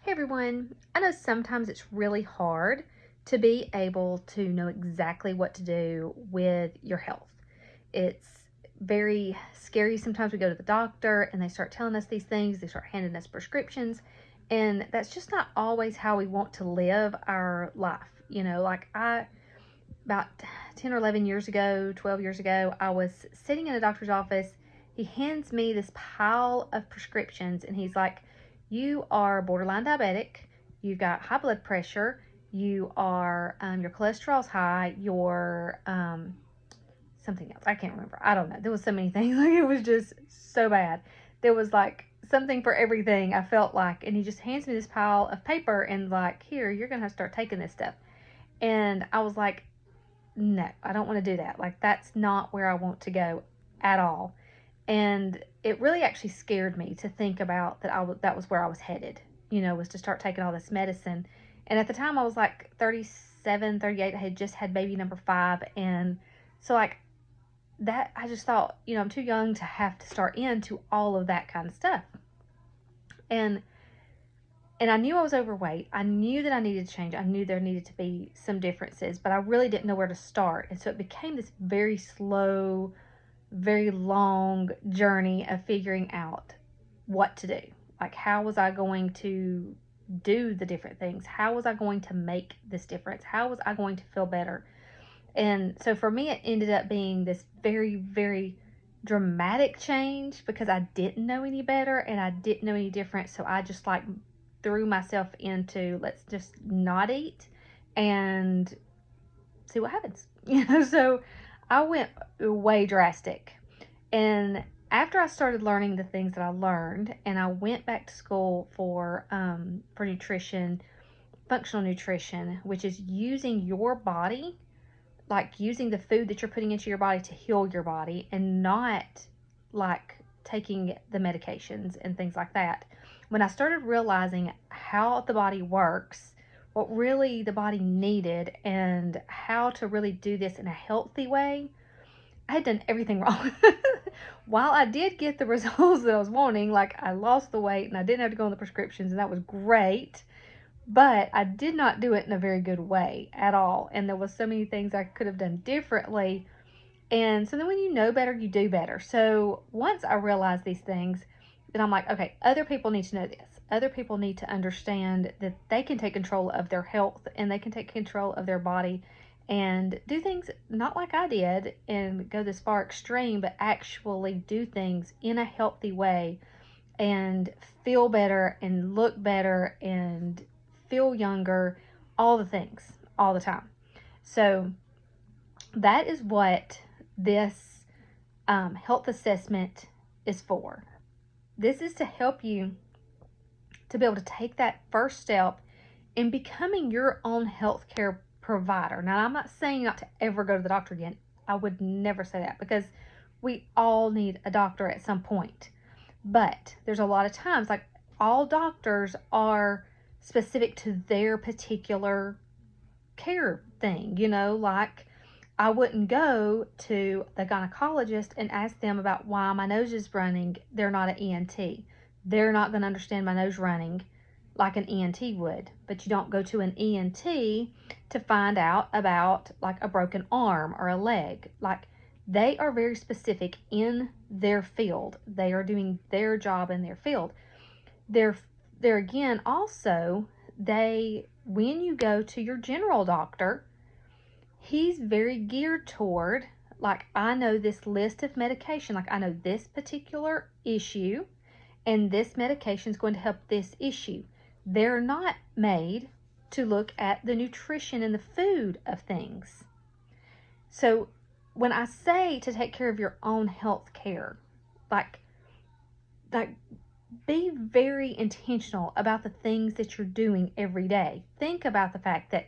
Hey everyone, I know sometimes it's really hard to be able to know exactly what to do with your health. It's very scary. Sometimes we go to the doctor and they start telling us these things, they start handing us prescriptions, and that's just not always how we want to live our life. About 10 or 11 years ago, 12 years ago, I was sitting in a doctor's office. He hands me this pile of prescriptions and he's like, "You are borderline diabetic, you've got high blood pressure, your cholesterol's high, something else. I can't remember. I don't know. There was so many things. Like, it was just so bad. There was like something for everything, I felt like. And he just hands me this pile of paper and like, "Here, you're going to have to start taking this stuff." And I was like, no, I don't want to do that. Like, that's not where I want to go at all. And it really actually scared me to think about that was where I was headed, was to start taking all this medicine. And at the time I was like 37, 38. I had just had baby number 5. And so like that, I just thought, I'm too young to have to start into all of that kind of stuff. And I knew I was overweight. I knew that I needed to change. I knew there needed to be some differences, but I really didn't know where to start. And so it became this very slow, very long journey of figuring out what to do. Like, how was I going to do the different things? How was I going to make this difference? How was I going to feel better? And so for me, it ended up being this very, very dramatic change because I didn't know any better and I didn't know any different. So I just like threw myself into, let's just not eat and see what happens. So I went way drastic. And after I started learning the things that I learned, and I went back to school for nutrition, functional nutrition, which is using your body, like using the food that you're putting into your body to heal your body, and not like taking the medications and things like that. When I started realizing how the body works, what really the body needed, and how to really do this in a healthy way, I had done everything wrong. While I did get the results that I was wanting, like I lost the weight and I didn't have to go on the prescriptions, and that was great, but I did not do it in a very good way at all. And there was so many things I could have done differently. And so then when you know better, you do better. So once I realized these things, then I'm like, okay, other people need to know this. Other people need to understand that they can take control of their health and they can take control of their body and do things not like I did and go this far extreme, but actually do things in a healthy way and feel better and look better and feel younger, all the things, all the time. So that is what this health assessment is for. This is to help you to be able to take that first step in becoming your own healthcare provider. Now, I'm not saying not to ever go to the doctor again. I would never say that because we all need a doctor at some point. But there's a lot of times, like, all doctors are specific to their particular care thing, like I wouldn't go to the gynecologist and ask them about why my nose is running. They're not an ENT. They're not going to understand my nose running like an ENT would. But you don't go to an ENT to find out about like a broken arm or a leg. Like, they are very specific in their field. They are doing their job in their field. They're again also, when you go to your general doctor, he's very geared toward, like, I know this list of medication, like I know this particular issue and this medication is going to help this issue. They're not made to look at the nutrition and the food of things. So when I say to take care of your own health care, like be very intentional about the things that you're doing every day. Think about the fact that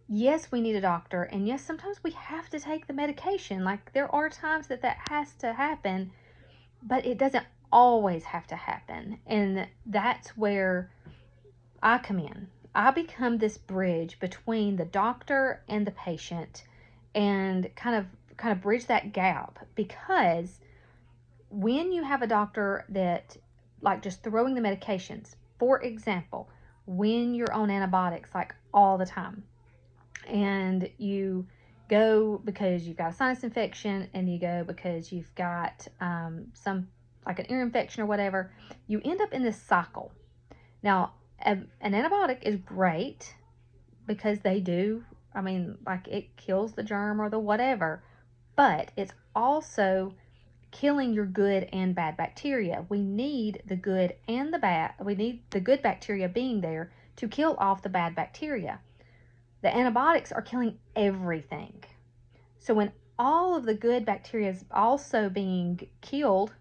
yes, we need a doctor, and yes, sometimes we have to take the medication. Like, there are times that has to happen, but it doesn't always have to happen. And that's where I come in. I become this bridge between the doctor and the patient, and kind of bridge that gap, because when you have a doctor that, like, just throwing the medications, for example, when you're on antibiotics, like all the time, and you go because you've got a sinus infection, and you go because you've got some, like an ear infection or whatever, you end up in this cycle. Now, an antibiotic is great because they do, I mean, like, it kills the germ or the whatever, but it's also killing your good and bad bacteria. We need the good and the bad. We need the good bacteria being there to kill off the bad bacteria. The antibiotics are killing everything. So when all of the good bacteria is also being killed,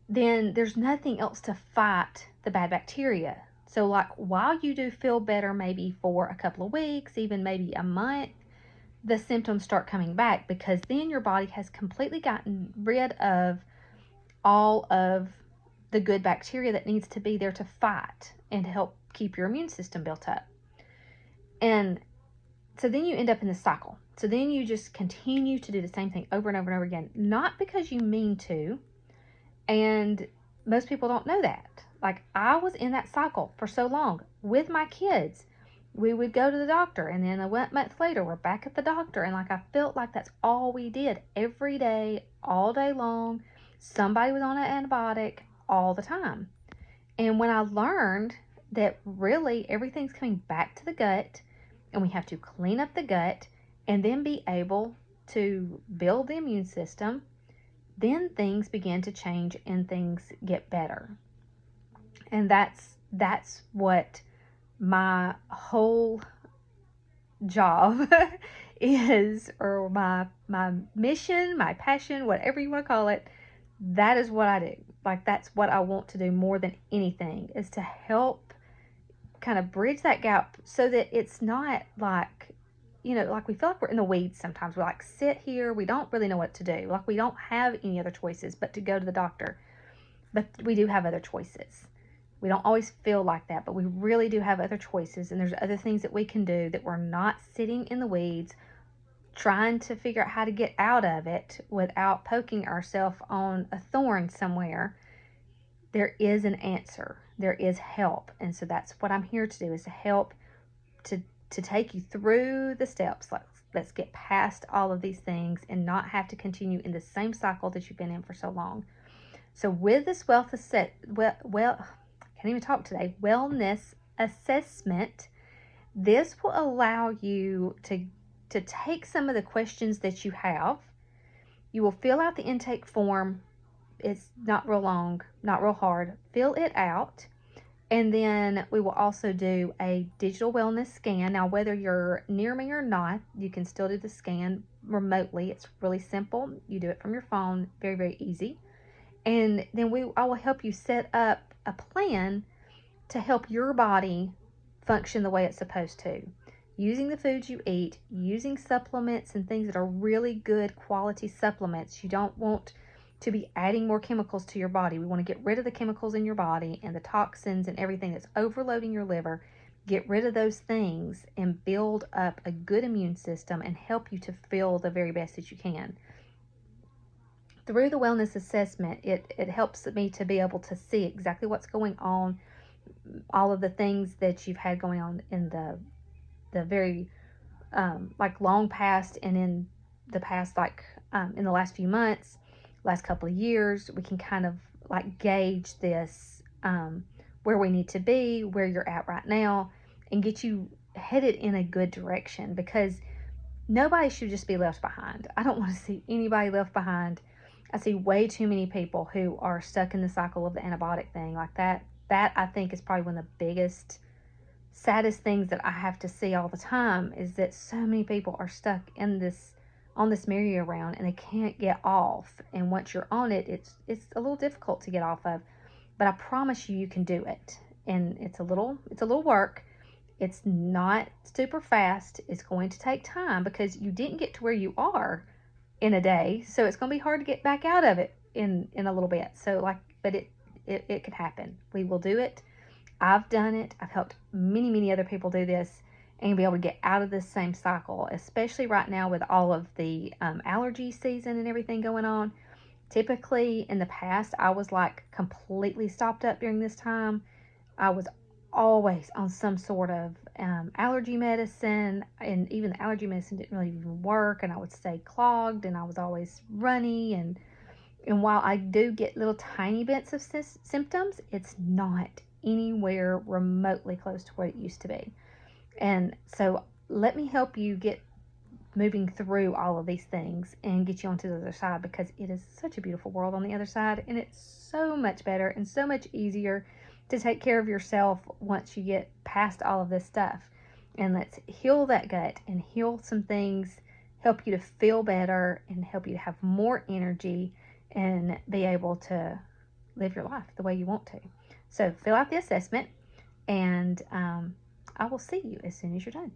then there's nothing else to fight the bad bacteria. So, like, while you do feel better, maybe for a couple of weeks, even maybe a month, the symptoms start coming back, because then your body has completely gotten rid of all of the good bacteria that needs to be there to fight and to help keep your immune system built up. And so then you end up in this cycle. So then you just continue to do the same thing over and over and over again, not because you mean to, and most people don't know that. Like, I was in that cycle for so long with my kids. We would go to the doctor, and then a month later, we're back at the doctor. And like, I felt like that's all we did every day, all day long. Somebody was on an antibiotic all the time. And when I learned that really everything's coming back to the gut, and we have to clean up the gut and then be able to build the immune system, then things begin to change and things get better. And that's what my whole job is, or my mission, my passion, whatever you want to call it. That is what I do. Like, that's what I want to do more than anything, is to help kind of bridge that gap, so that it's not like, like, we feel like we're in the weeds sometimes. We like sit here, we don't really know what to do. Like, we don't have any other choices but to go to the doctor. But we do have other choices. We don't always feel like that, but we really do have other choices, and there's other things that we can do, that we're not sitting in the weeds trying to figure out how to get out of it without poking ourselves on a thorn somewhere. There is an answer. There is help. And so that's what I'm here to do, is to help to take you through the steps. Let's get past all of these things and not have to continue in the same cycle that you've been in for so long. So with this I can't even talk today, wellness assessment, this will allow you to take some of the questions that you have. You will fill out the intake form. It's not real long, not real hard. Fill it out. And then we will also do a digital wellness scan. Now, whether you're near me or not, you can still do the scan remotely. It's really simple. You do it from your phone. Very, very easy. And then I will help you set up a plan to help your body function the way it's supposed to. Using the foods you eat, using supplements and things that are really good quality supplements. You don't want to be adding more chemicals to your body. We want to get rid of the chemicals in your body and the toxins and everything that's overloading your liver. Get rid of those things and build up a good immune system and help you to feel the very best that you can. Through the wellness assessment, it helps me to be able to see exactly what's going on, all of the things that you've had going on in the very like long past, and in the past, like in the last few months, last couple of years. We can kind of like gauge this, where we need to be, where you're at right now, and get you headed in a good direction, because nobody should just be left behind. I don't want to see anybody left behind. I see way too many people who are stuck in the cycle of the antibiotic thing like that. That, I think, is probably one of the biggest, saddest things that I have to see all the time, is that so many people are stuck in this, on this merry-go-round, and they can't get off. And once you're on it, it's a little difficult to get off of. But I promise you can do it. And it's a little work. It's not super fast. It's going to take time, because you didn't get to where you are in a day. So it's going to be hard to get back out of it in a little bit. So but it could happen. We will do it. I've done it. I've helped many, many other people do this, and be able to get out of this same cycle, especially right now with all of the allergy season and everything going on. Typically in the past, I was like completely stopped up during this time. I was always on some sort of allergy medicine, and even the allergy medicine didn't really even work, and I would stay clogged, and I was always runny, and while I do get little tiny bits of symptoms, it's not anywhere remotely close to what it used to be. And so let me help you get moving through all of these things and get you onto the other side, because it is such a beautiful world on the other side, and it's so much better and so much easier to take care of yourself once you get past all of this stuff. And let's heal that gut and heal some things, help you to feel better and help you to have more energy and be able to live your life the way you want to. So fill out the assessment, and I will see you as soon as you're done.